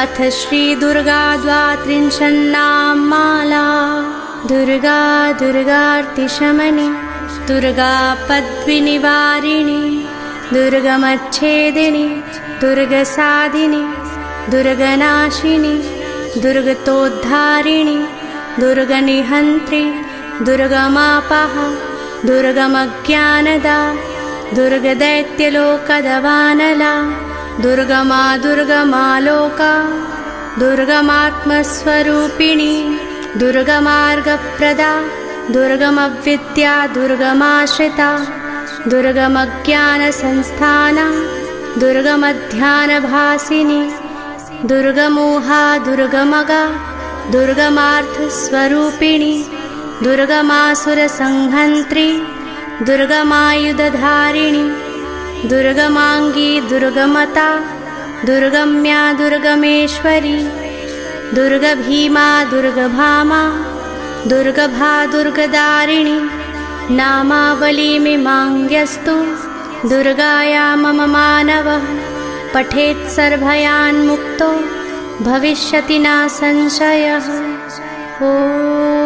अथ श्री दुर्गा द्वात्रिंशन्नाममाला। दुर्गा दुर्गार्तिशमनि, दुर्गा पद्विनिवारिणि, दुर्गमच्छेदिनि, दुर्गसाधिनि, दुर्गनाशिनि, दुर्गतोद्धारिणि, दुर्गनिहन्त्रि, दुर्गमापः, दुर्गमज्ञानदा, दुर्गदैत्यलोकदवानला, दुर्गमा दुर्गमालोका, दुर्गमात्मस्वरूपिणी, दुर्गमार्गप्रदा, दुर्गमविद्या दुर्गमाश्रिता, दुर्गमज्ञानसंस्थाना, दुर्गमध्यानभासिनी, दुर्गमोहा दुर्गमगा, दुर्गमार्थस्वरूपिणी, दुर्गमासुरसंहन्त्री, दुर्गमायुधधारिणी, दुर्गमांगी दुर्गमता, दुर्गम्या दुर्गमेश्वरी, दुर्गभीमा दुर्गभामा, दुर्गभा दुर्गदारिणी। नामावलीमिमाङ्ग्यस्तु दुर्गाया मम मानवः, पठेत् सर्वभयान्मुक्तो भविष्यति न संशयः। ॐ